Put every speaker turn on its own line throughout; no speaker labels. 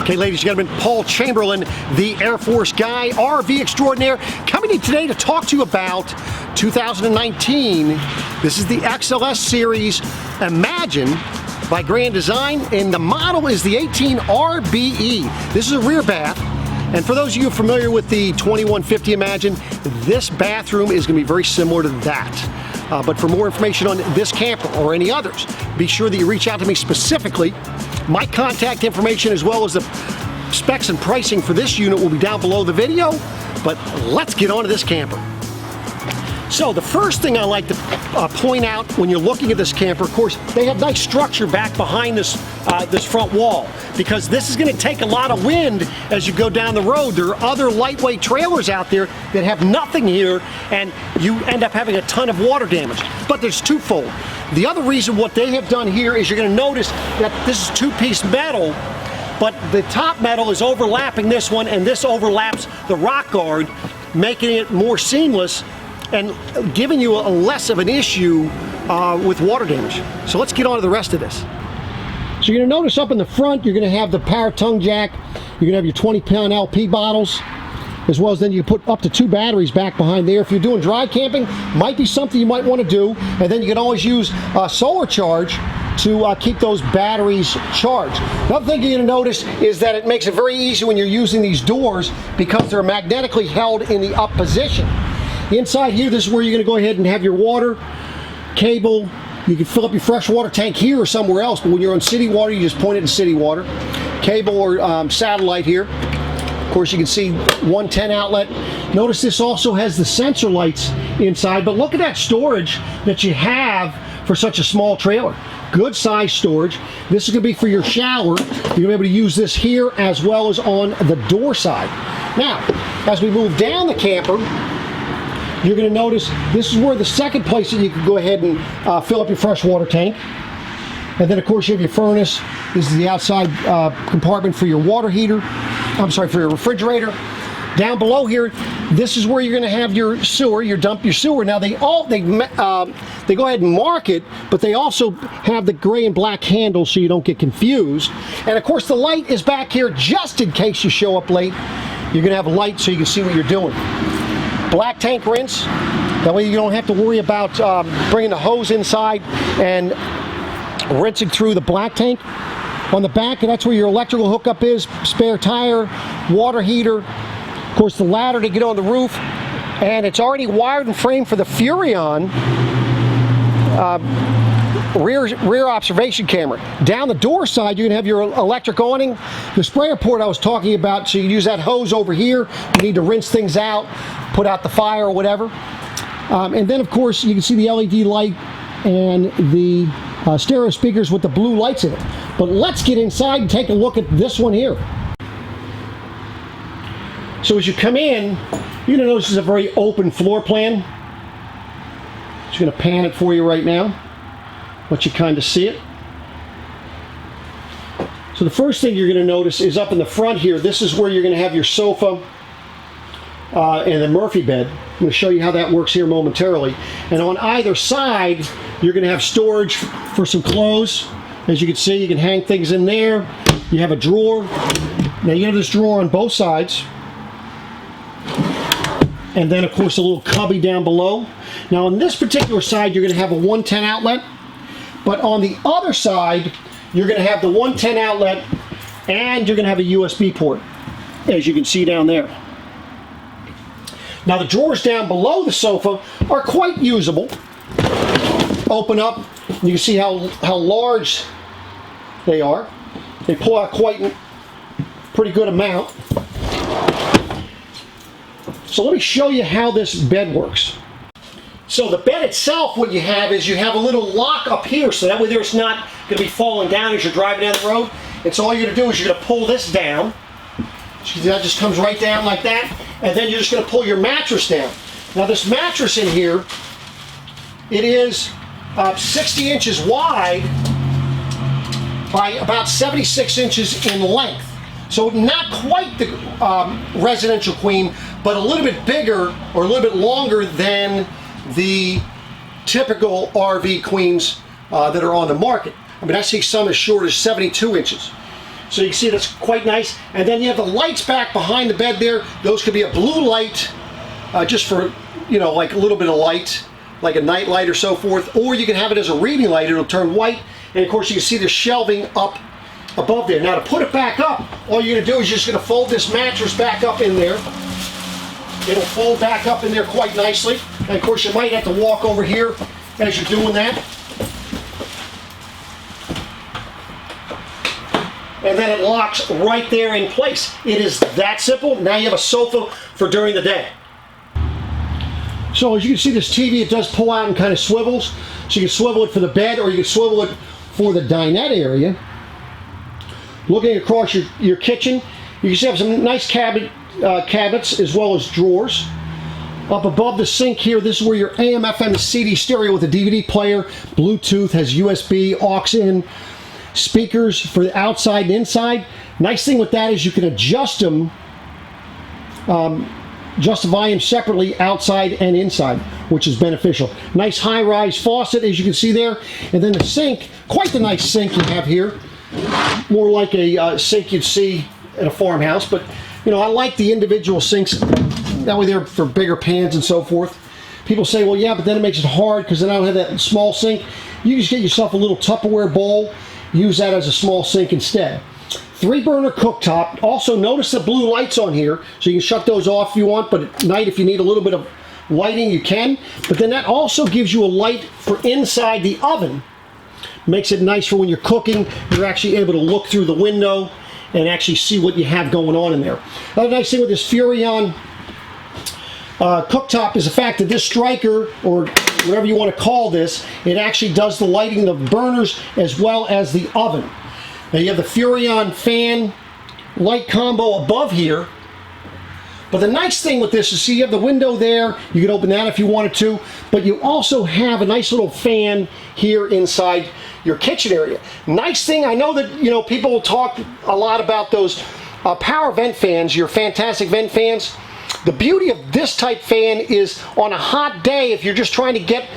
Okay, ladies and gentlemen, Paul Chamberlain, the Air Force guy, RV extraordinaire, coming in today to talk to you about 2019. This is the XLS series, Imagine, by Grand Design, and the model is the 18RBE. This is a rear bath, and for those of you familiar with the 2150 Imagine, this bathroom is going to be very similar to that. But for more information on this camper or any others, be sure that you reach out to me specifically. My contact information as well as the specs and pricing for this unit will be down below the video, but let's get on to this camper. So the first thing I like to point out when you're looking at this camper, of course, they have nice structure back behind this, this front wall, because this is going to take a lot of wind as you go down the road. There are other lightweight trailers out there that have nothing here, and you end up having a ton of water damage. But there's twofold. The other reason what they have done here is you're going to notice that this is two-piece metal, but the top metal is overlapping this one, and this overlaps the rock guard, making it more seamless and giving you a less of an issue with water damage. So let's get on to the rest of this. So you're going to notice up in the front, you're going to have the power tongue jack. You're going to have your 20-pound LP bottles, as well as then you put up to 2 batteries back behind there. If you're doing dry camping, might be something you might want to do. And then you can always use solar charge to keep those batteries charged. Another thing you're going to notice is that it makes it very easy when you're using these doors because they're magnetically held in the up position. Inside here, this is where you're going to go ahead and have your water, cable. You can fill up your fresh water tank here or somewhere else, but when you're on city water, you just point it to city water. Cable or satellite here. Of course, you can see 110 outlet. Notice this also has the sensor lights inside, but look at that storage that you have for such a small trailer. Good size storage. This is going to be for your shower. You're going to be able to use this here as well as on the door side. Now, as we move down the camper, you're going to notice this is where the second place that you can go ahead and fill up your fresh water tank. And then of course you have your furnace. This is the outside compartment for your water heater. I'm sorry, for your refrigerator. Down below here, this is where you're going to have your sewer, your sewer. Now they go ahead and mark it, but they also have the gray and black handles so you don't get confused. And of course the light is back here just in case you show up late. You're going to have a light so you can see what you're doing. Black tank rinse, that way you don't have to worry about bringing the hose inside and rinsing through the black tank. On the back, that's where your electrical hookup is, spare tire, water heater, of course the ladder to get on the roof, and it's already wired and framed for the Furrion rear observation camera. Down the door side, you're going to have your electric awning, the sprayer port I was talking about, so you can use that hose over here. You need to rinse things out, put out the fire or whatever. And then of course you can see the LED light and the stereo speakers with the blue lights in it. But let's get inside and take a look at this one here. So as you come in, you're going to notice this is a very open floor plan. Just going to pan it for you right now, let you kind of see it. So the first thing you're going to notice is up in the front here, this is where you're going to have your sofa and the Murphy bed. I'm going to show you how that works here momentarily. And on either side, you're going to have storage for some clothes. As you can see, you can hang things in there. You have a drawer. Now you have this drawer on both sides. And then of course a little cubby down below. Now on this particular side, you're going to have a 110 outlet. But on the other side, you're going to have the 110 outlet and you're going to have a USB port, as you can see down there. Now the drawers down below the sofa are quite usable. Open up, you can see how large they are. They pull out quite a pretty good amount. So let me show you how this bed works. So the bed itself, what you have is you have a little lock up here, so that way there's not going to be falling down as you're driving down the road. And so all you're going to do is you're going to pull this down. So that just comes right down like that. And then you're just going to pull your mattress down. Now this mattress in here, it is 60 inches wide by about 76 inches in length. So not quite the residential queen, but a little bit bigger or a little bit longer than the typical RV queens that are on the market. I mean, I see some as short as 72 inches. So you can see that's quite nice. And then you have the lights back behind the bed there. Those could be a blue light, just for, you know, like a little bit of light, like a night light or so forth. Or you can have it as a reading light. It'll turn white. And of course you can see the shelving up above there. Now to put it back up, all you're going to do is you're just going to fold this mattress back up in there. It'll fold back up in there quite nicely. And of course you might have to walk over here as you're doing that. And then it locks right there in place. It is that simple. Now you have a sofa for during the day. So as you can see, this TV, it does pull out and kind of swivels. So you can swivel it for the bed, or you can swivel it for the dinette area. Looking across your kitchen, you can have some nice cabinets as well as drawers. Up above the sink here, this is where your AM, FM, CD stereo with a DVD player, Bluetooth, has USB, aux in, speakers for the outside and inside. Nice thing with that is you can adjust them, adjust the volume separately outside and inside, which is beneficial. Nice high-rise faucet, as you can see there. And then the sink, quite the nice sink you have here. More like a sink you'd see at a farmhouse, but you know, I like the individual sinks. That way they're for bigger pans and so forth. People say, well, yeah, but then it makes it hard because then I don't have that small sink. You just get yourself a little Tupperware bowl, use that as a small sink instead. 3-burner cooktop. Also notice the blue lights on here, so you can shut those off if you want, but at night if you need a little bit of lighting you can. But then that also gives you a light for inside the oven. Makes it nice for when you're cooking. You're actually able to look through the window and actually see what you have going on in there. Another nice thing with this Furrion cooktop is the fact that this striker, or whatever you want to call this, it actually does the lighting of the burners as well as the oven. Now you have the Furrion fan light combo above here. But the nice thing with this is, see, you have the window there. You can open that if you wanted to. But you also have a nice little fan here inside your kitchen area. Nice thing, I know that, you know, people will talk a lot about those power vent fans, your fantastic vent fans. The beauty of this type fan is on a hot day, if you're just trying to get,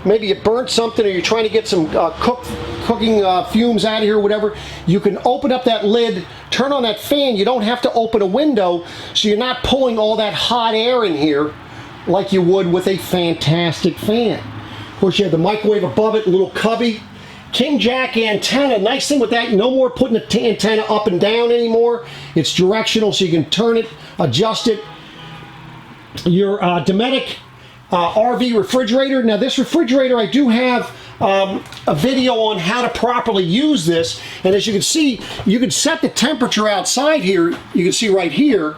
maybe you burnt something or you're trying to get some cooking fumes out of here or whatever, you can open up that lid, turn on that fan. You don't have to open a window, so you're not pulling all that hot air in here like you would with a fantastic fan. Of course, you have the microwave above it, a little cubby. King Jack antenna. Nice thing with that, no more putting the antenna up and down anymore. It's directional, so you can turn it, adjust it. Your Dometic RV refrigerator. Now this refrigerator, I do have a video on how to properly use this, and as you can see, you can set the temperature outside here. You can see right here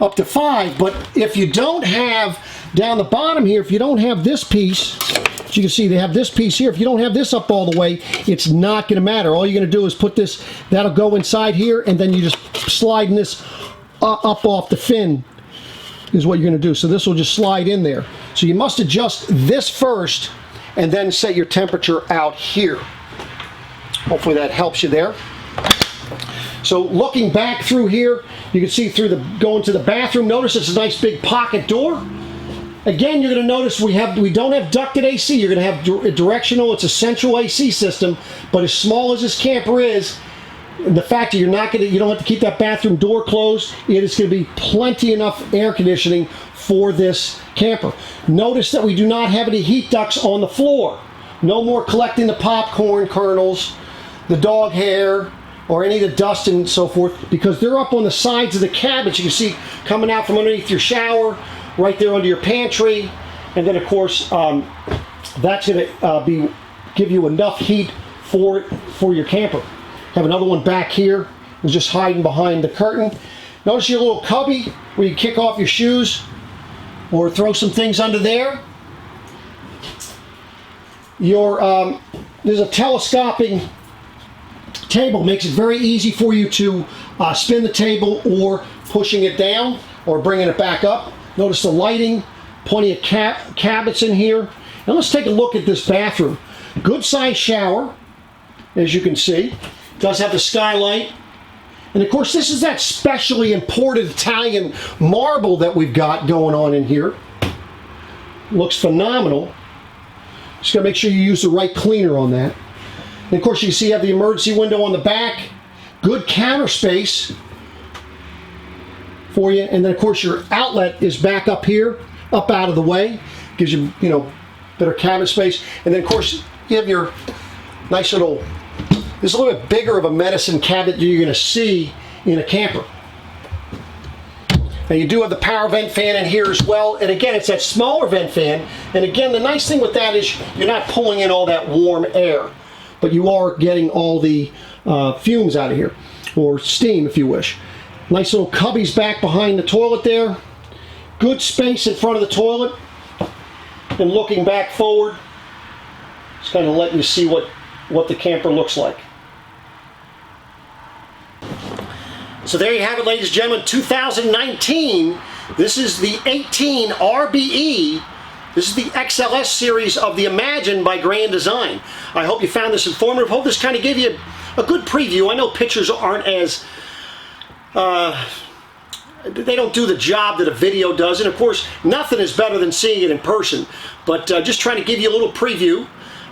up to 5, but if you don't have down the bottom here, if you don't have this piece, as you can see, they have this piece here. If you don't have this up all the way, it's not going to matter. All you're going to do is put this, that'll go inside here, and then you just slide this up off the fin is what you're going to do. So this will just slide in there. So you must adjust this first and then set your temperature out here. Hopefully that helps you there. So looking back through here, you can see through the, going to the bathroom, notice it's a nice big pocket door. Again, you're going to notice we don't have ducted AC. You're going to have directional. It's a central AC system, but as small as this camper is, the fact that you don't have to keep that bathroom door closed, it is going to be plenty enough air conditioning for this camper. Notice that we do not have any heat ducts on the floor. No more collecting the popcorn kernels, the dog hair, or any of the dust and so forth, because they're up on the sides of the cabinets. You can see coming out from underneath your shower, right there under your pantry, and then of course that's going to give you enough heat for your camper. Have another one back here, it's just hiding behind the curtain. Notice your little cubby where you kick off your shoes or throw some things under there. There's a telescoping table, makes it very easy for you to spin the table or pushing it down or bringing it back up. Notice the lighting, plenty of cabinets in here. Now let's take a look at this bathroom. Good size shower, as you can see. Does have the skylight. And of course this is that specially imported Italian marble that we've got going on in here. Looks phenomenal. Just gotta make sure you use the right cleaner on that. And of course you can see you have the emergency window on the back. good counter space for you, and then of course your outlet is back up here, up out of the way, gives you, you know, better cabinet space. And then of course you have your nice little, this is a little bit bigger of a medicine cabinet you're going to see in a camper. Now you do have the power vent fan in here as well, and again it's that smaller vent fan, and again the nice thing with that is you're not pulling in all that warm air, but you are getting all the fumes out of here, or steam if you wish. Nice little cubbies back behind the toilet there, good space in front of the toilet, and looking back forward, just kind of letting you see what the camper looks like. So there you have it, ladies and gentlemen, 2019. This is the 18 RBE. This is the XLS series of the Imagine by Grand Design. I hope you found this informative. Hope this kind of gave you a good preview. I know pictures aren't as, they don't do the job that a video does. And of course, nothing is better than seeing it in person. But just trying to give you a little preview.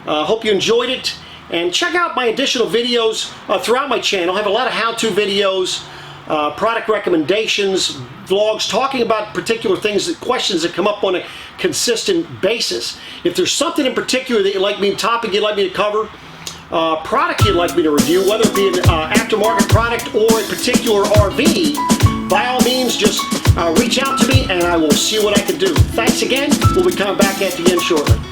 Hope you enjoyed it. And check out my additional videos throughout my channel. I have a lot of how-to videos, product recommendations, vlogs, talking about particular things, questions that come up on a consistent basis. If there's something in particular that you'd like me, topic you'd like me to cover, product you'd like me to review, whether it be an aftermarket product or a particular RV, by all means just reach out to me and I will see what I can do. Thanks again. We'll be coming back at you again shortly.